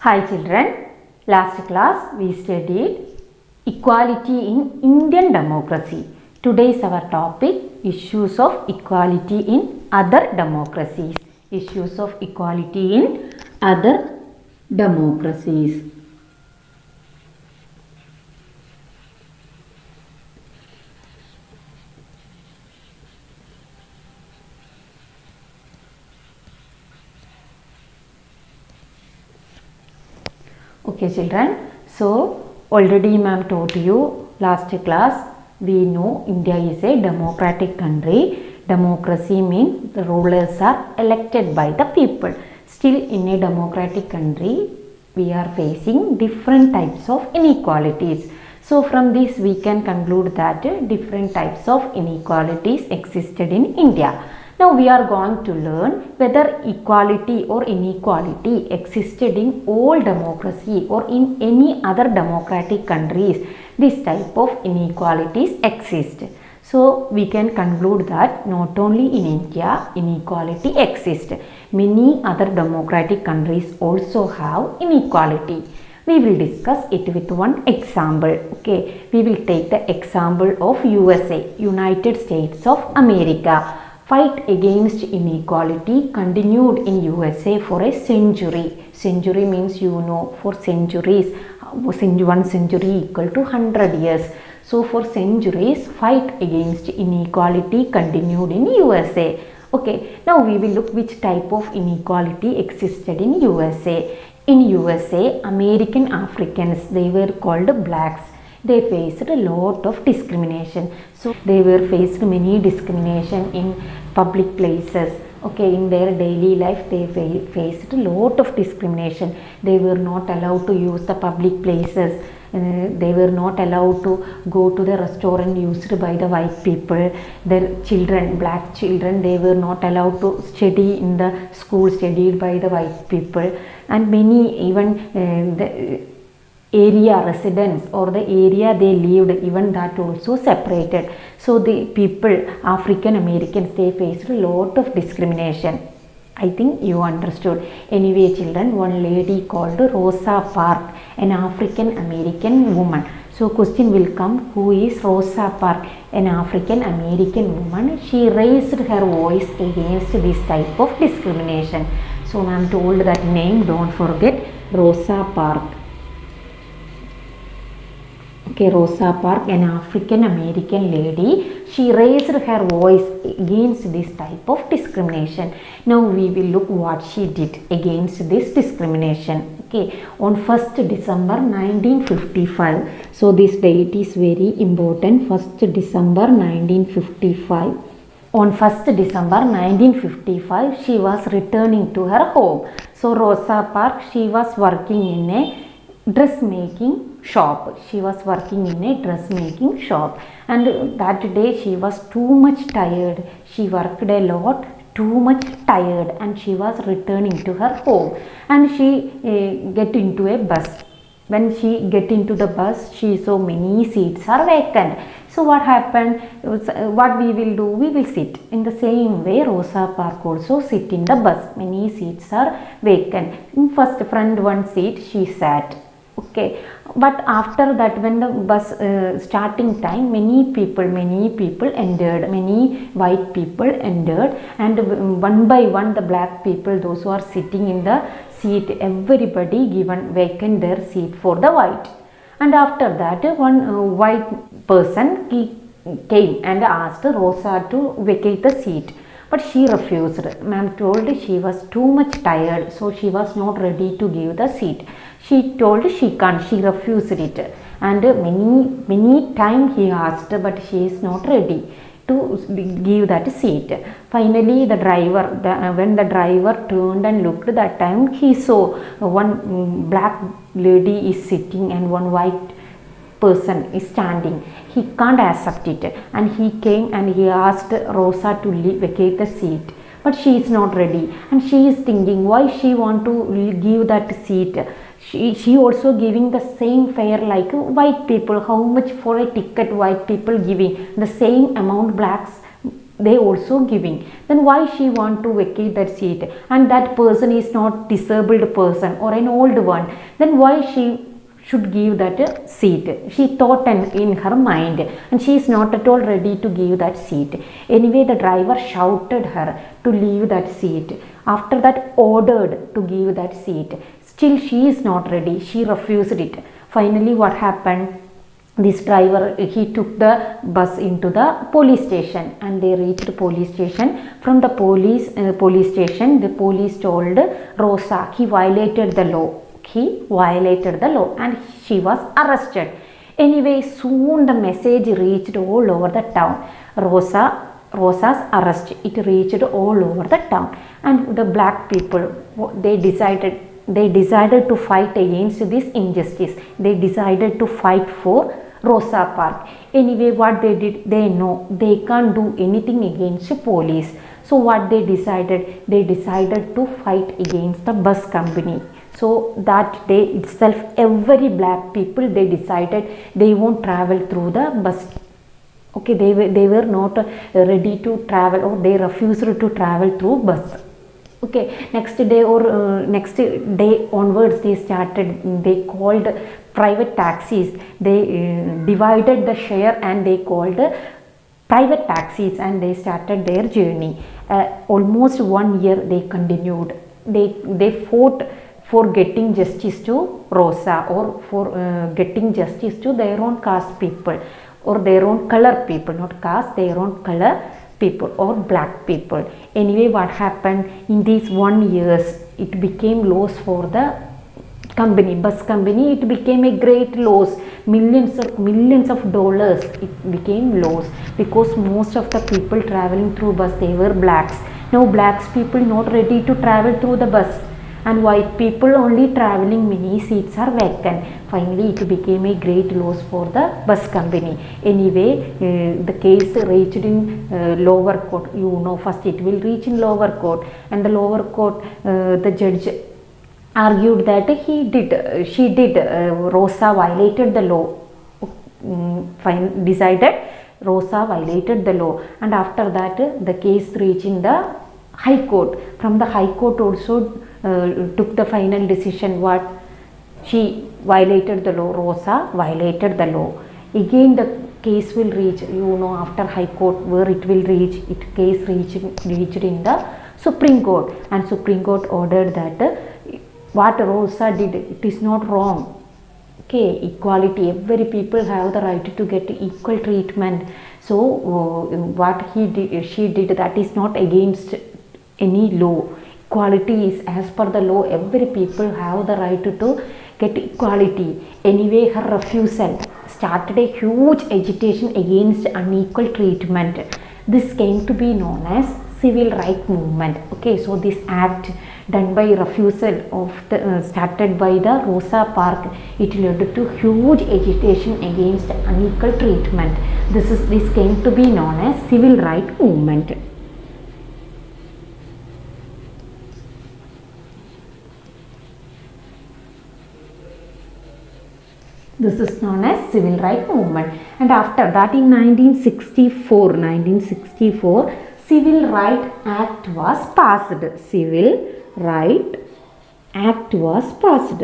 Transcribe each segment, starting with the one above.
Hi children, last class we studied equality in Indian democracy. Today is our topic issues of equality in other democracies. Issues of equality in other democracies. Okay children, so already ma'am taught you last class, we know India is a democratic country. Democracy means the rulers are elected by the people. Still in a democratic country, we are facing different types of inequalities. So from this we can conclude that different types of inequalities existed in India. Now we are going to learn whether equality or inequality existed in all democracy or in any other democratic countries. This type of inequalities exist. So we can conclude that not only in India inequality exists. Many other democratic countries also have inequality. We will discuss it with one example. Okay, we will take the example of USA, United States of America. Fight against inequality continued in USA for a century. Century means for centuries. 1 century equal to 100 years. So for centuries fight against inequality continued in USA. Okay, now we will look which type of inequality existed in USA. In USA, American Africans, they were called blacks. They faced a lot of discrimination. So they were faced many discrimination in public places. Okay, in their daily life they faced a lot of discrimination. They were not allowed to use the public places. They were not allowed to go to the restaurant used by the white people. Their children, black children, they were not allowed to study in the school studied by the white people. And many even the area residents or the area they lived, even that also separated. So the people, African Americans, they faced a lot of discrimination. I think you understood. Anyway children, one lady called Rosa Parks, an African American woman. So question will come, who is Rosa Parks? An African American woman. She raised her voice against this type of discrimination. So I am told that name, don't forget, Rosa Parks. Okay, Rosa Parks, an African American lady, she raised her voice against this type of discrimination. Now we will look what she did against this discrimination. Okay, on 1st December 1955. So this date is very important. 1st December 1955. On 1st December 1955, she was returning to her home. So Rosa Parks, she was working in a dressmaking shop. She was working in a dressmaking shop, and that day she was too much tired. She worked a lot, too much tired, and she was returning to her home, and she get into a bus. When she get into the bus, she saw many seats are vacant. So what happened? What we will do? We will sit. In the same way, Rosa Parks also sit in the bus. Many seats are vacant. In first front one seat she sat. Okay, but after that, when the bus starting time, many people entered, many white people entered, and one by one the black people, those who are sitting in the seat, everybody given vacant their seat for the white. And after that, one white person came and asked Rosa to vacate the seat. But she refused. Ma'am told she was too much tired, so she was not ready to give the seat. She told she can't, she refused it. And many times he asked, but she is not ready to give that seat. Finally, the driver, when the driver turned and looked, that time he saw one black lady is sitting and one white person is standing. He can't accept it, and he came and he asked Rosa to vacate the seat, but she is not ready, and she is thinking why she want to give that seat. She also giving the same fare like white people. How much for a ticket white people giving? The same amount blacks they also giving. Then why she want to vacate that seat, and that person is not disabled person or an old one, then why she should give that seat? She thought in her mind, and she is not at all ready to give that seat. Anyway, the driver shouted her to leave that seat. After that, ordered to give that seat. Still she is not ready. She refused it. Finally, what happened? This driver, he took the bus into the police station, and they reached police station. From the police station, the police told Rosa he violated the law. He violated the law, and she was arrested. Anyway, soon the message reached all over the town. Rosa's arrest, it reached all over the town, and the black people, they decided to fight against this injustice. They decided to fight for Rosa Parks. Anyway, what they did, they know they can't do anything against police. So what they decided? They decided to fight against the bus company. So that day itself, every black people, they decided they won't travel through the bus. Okay, they were not ready to travel, or they refused to travel through bus. Okay, next day onwards, they called private taxis. They divided the share, and they called private taxis, and they started their journey. Almost 1 year they continued. They fought for getting justice to Rosa, or for getting justice to their own caste people, or their own color people, not caste, their own color people or black people. Anyway, what happened in these 1 years, it became loss for the bus company. It became a great loss. Millions of dollars it became loss, because most of the people traveling through bus, they were blacks. Now blacks people not ready to travel through the bus, and white people only traveling, many seats are vacant. Finally, it became a great loss for the bus company. Anyway, the case reached in lower court. First it will reach in lower court, and the lower court, the judge argued that Rosa violated the law. Decided Rosa violated the law, and after that the case reached in the High Court. From the High Court also took the final decision, what she violated the law, Rosa violated the law. Again the case will reach, after High Court, where it will reach, case reached in the Supreme Court, and Supreme Court ordered that what Rosa did, it is not wrong. Okay, equality, every people have the right to get equal treatment. So what she did, that is not against any law. Equality is as per the law. Every people have the right to get equality. Anyway, her refusal started a huge agitation against unequal treatment. This came to be known as civil rights movement. Okay, so this act done by refusal of the started by the Rosa Parks, it led to huge agitation against unequal treatment. This came to be known as civil rights movement. This is known as civil rights movement. And after that, in 1964, Civil Rights Act was passed. Civil Rights Act was passed.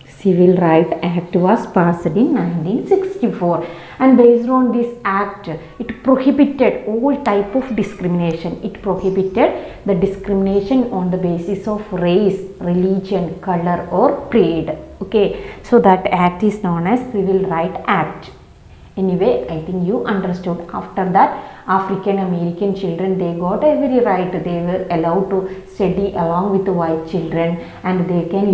Civil Rights Act was passed in 1964, and based on this act, it prohibited all type of discrimination. It prohibited the discrimination on the basis of race, religion, color or creed. Okay, so that act is known as Civil Rights Act. Anyway, I think you understood. After that, African American children, they got every right. They were allowed to study along with the white children, and they can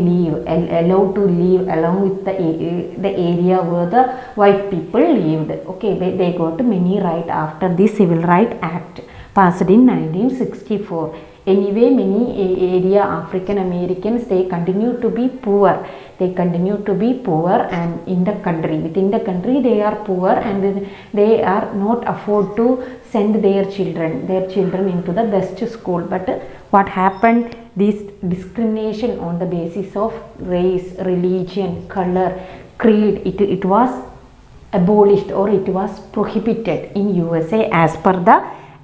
allowed to live along with the area where the white people lived. Okay, they got many rights after this Civil Rights Act passed in 1964. Anyway, many area African Americans, they continue to be poor. They continue to be poor, and in the country, within the country, they are poor, and they are not afford to send their children into the best school. But what happened? This discrimination on the basis of race, religion, color, creed, it was abolished or it was prohibited in USA as per the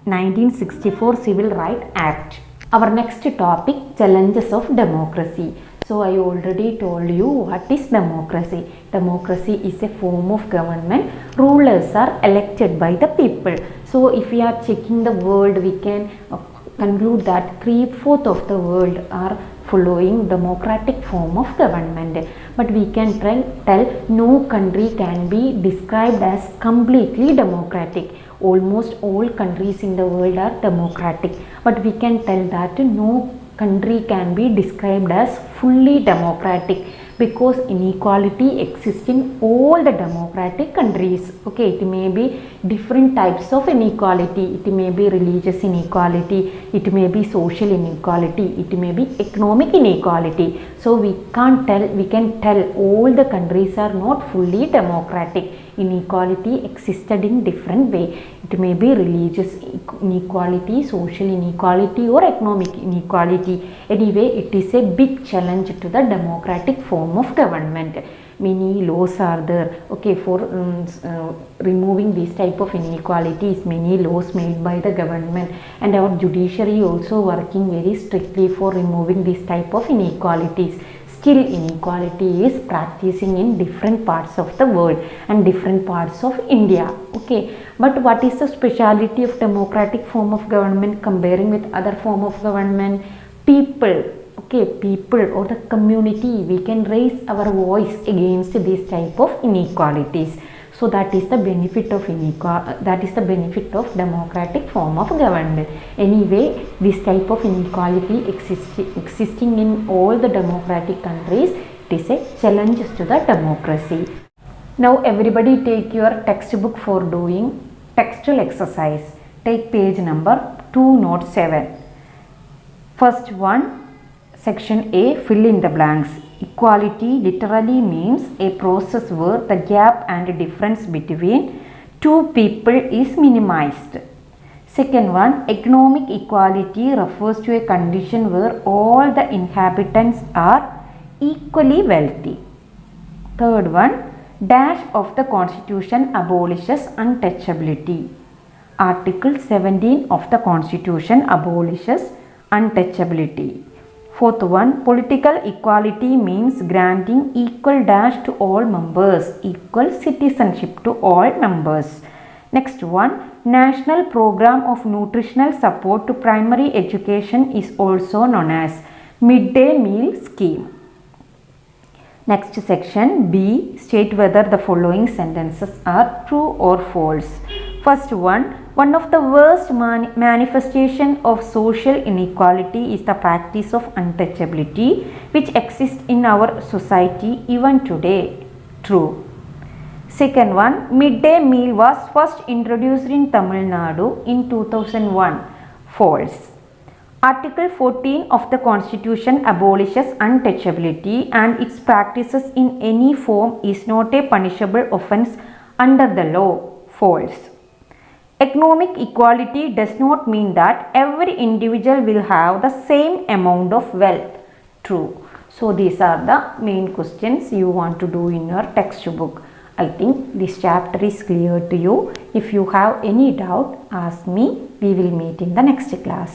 1964 Civil Rights Act. Our next topic, challenges of democracy. So I already told you what is democracy. Democracy is a form of government. Rulers are elected by the people. So if we are checking the world, we can conclude that 3/4 of the world are following democratic form of government. But we can tell no country can be described as completely democratic. Almost all countries in the world are democratic, but we can tell that no country can be described as fully democratic because inequality exists in all the democratic countries. Okay, it may be different types of inequality. It may be religious inequality, it may be social inequality, it may be economic inequality. So we can tell all the countries are not fully democratic. Inequality existed in different way. It may be religious inequality, social inequality, or economic inequality. Anyway, it is a big challenge to the democratic form of government. Many laws are there, okay, for removing this type of inequalities. Many laws made by the government, and our judiciary also working very strictly for removing this type of inequalities. Still, inequality is practicing in different parts of the world and different parts of India. Okay, but what is the speciality of democratic form of government comparing with other form of government? People, okay, people or the community, we can raise our voice against this type of inequalities. So that is the benefit of democratic form of government. Anyway, this type of inequality existing in all the democratic countries, it is a challenge to the democracy. Now everybody take your textbook for doing textual exercise. Take page number 207. First one, section A, fill in the blanks. Equality literally means a process where the gap and difference between two people is minimized. Second one, economic equality refers to a condition where all the inhabitants are equally wealthy. Third one, dash of the Constitution abolishes untouchability. Article 17 of the Constitution abolishes untouchability. Fourth one, political equality means granting equal dash to all members, equal citizenship to all members. Next one, National Program of Nutritional Support to Primary Education is also known as Midday Meal Scheme. Next section B, state whether the following sentences are true or false. First one of the worst manifestation of social inequality is the practice of untouchability which exists in our society even today. True. Second one, midday meal was first introduced in Tamil Nadu in 2001. False. Article 14 of the Constitution abolishes untouchability and its practices in any form is not a punishable offence under the law. False. Economic equality does not mean that every individual will have the same amount of wealth. True. So these are the main questions you want to do in your textbook. I think this chapter is clear to you. If you have any doubt, ask me. We will meet in the next class.